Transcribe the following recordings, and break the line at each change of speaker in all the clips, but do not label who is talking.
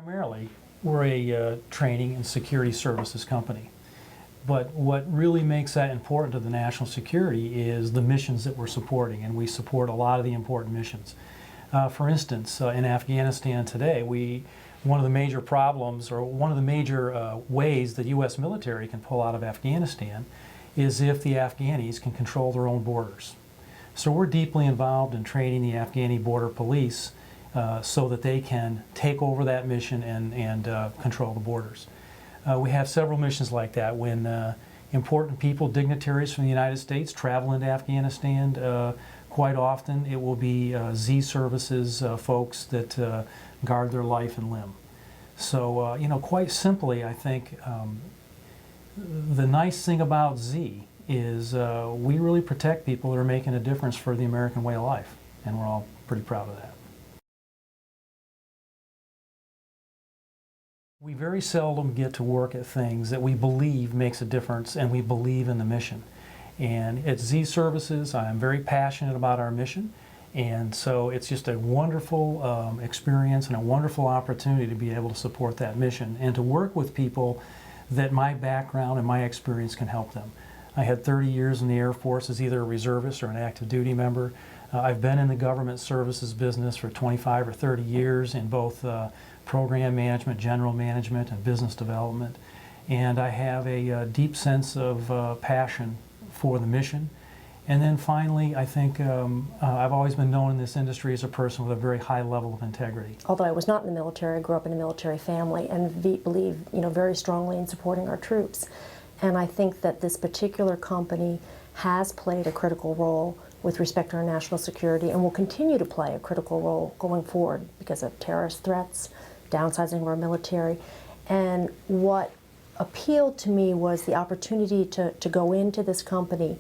Primarily, we're a training and security services company. But what really makes that important to the national security is the missions that we're supporting, and we support a lot of the important missions. For instance, in Afghanistan today, one of the major problems, or one of the major ways the U.S. military can pull out of Afghanistan is if the Afghanis can control their own borders. So we're deeply involved in training the Afghani border police so that they can take over that mission and control the borders. We have several missions like that when important people, dignitaries from the United States travel into Afghanistan. Quite often it will be Z services folks that guard their life and limb. So, quite simply, I think the nice thing about Z is we really protect people that are making a difference for the American way of life, and we're all pretty proud of that. We very seldom get to work at things that we believe makes a difference and we believe in the mission. And at Z Services, I am very passionate about our mission, and so it's just a wonderful experience and a wonderful opportunity to be able to support that mission and to work with people that my background and my experience can help them. I had 30 years in the Air Force as either a reservist or an active duty member. I've been in the government services business for 25 or 30 years in both program management, general management, and business development. And I have a deep sense of passion for the mission. And then finally, I think I've always been known in this industry as a person with a very high level of integrity.
Although I was not in the military, I grew up in a military family and believe, very strongly in supporting our troops. And I think that this particular company has played a critical role with respect to our national security and will continue to play a critical role going forward because of terrorist threats, downsizing of our military. And what appealed to me was the opportunity to go into this company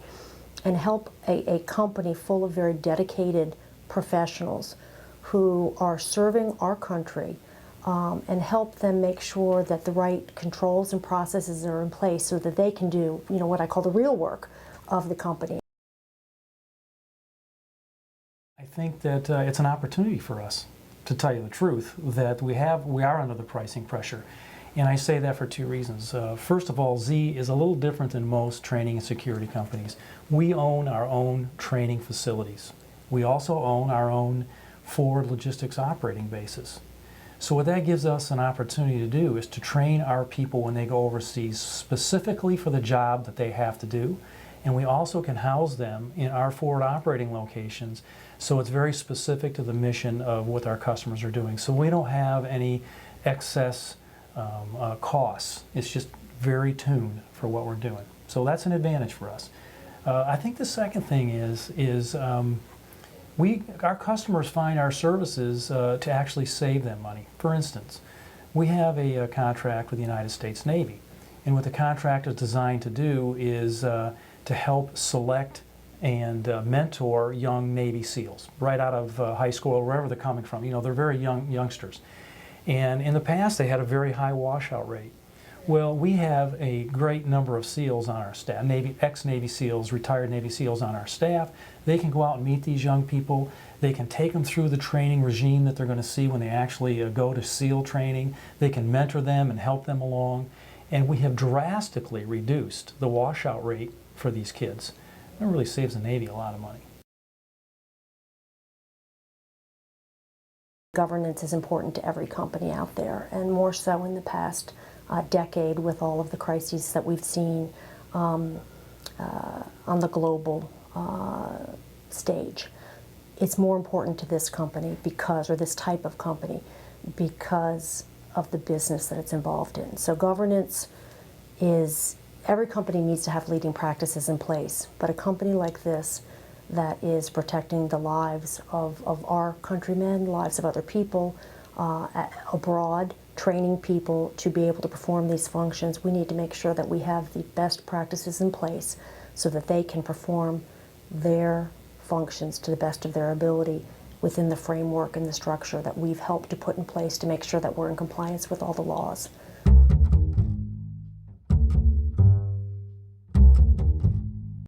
and help a company full of very dedicated professionals who are serving our country and help them make sure that the right controls and processes are in place so that they can do, what I call the real work of the company.
I think that it's an opportunity for us, to tell you the truth, that we are under the pricing pressure. And I say that for two reasons. First of all, Z is a little different than most training and security companies. We own our own training facilities. We also own our own forward logistics operating bases. So what that gives us an opportunity to do is to train our people when they go overseas specifically for the job that they have to do. And we also can house them in our forward operating locations, so it's very specific to the mission of what our customers are doing. So we don't have any excess costs. It's just very tuned for what we're doing. So that's an advantage for us. I think the second thing is our customers find our services to actually save them money. For instance, we have a contract with the United States Navy, and what the contract is designed to do is to help select and mentor young Navy SEALs right out of high school or wherever they're coming from. They're very young youngsters. And in the past, they had a very high washout rate. Well, we have a great number of SEALs on our staff, ex-Navy SEALs, retired Navy SEALs on our staff. They can go out and meet these young people. They can take them through the training regime that they're going to see when they actually go to SEAL training. They can mentor them and help them along. And we have drastically reduced the washout rate for these kids. It really saves the Navy a lot of money.
Governance is important to every company out there, and more so in the past decade with all of the crises that we've seen on the global stage. It's more important to this company or this type of company, because of the business that it's involved in. So governance is, every company needs to have leading practices in place, but a company like this that is protecting the lives of our countrymen, lives of other people abroad, training people to be able to perform these functions, we need to make sure that we have the best practices in place so that they can perform their functions to the best of their ability within the framework and the structure that we've helped to put in place to make sure that we're in compliance with all the laws.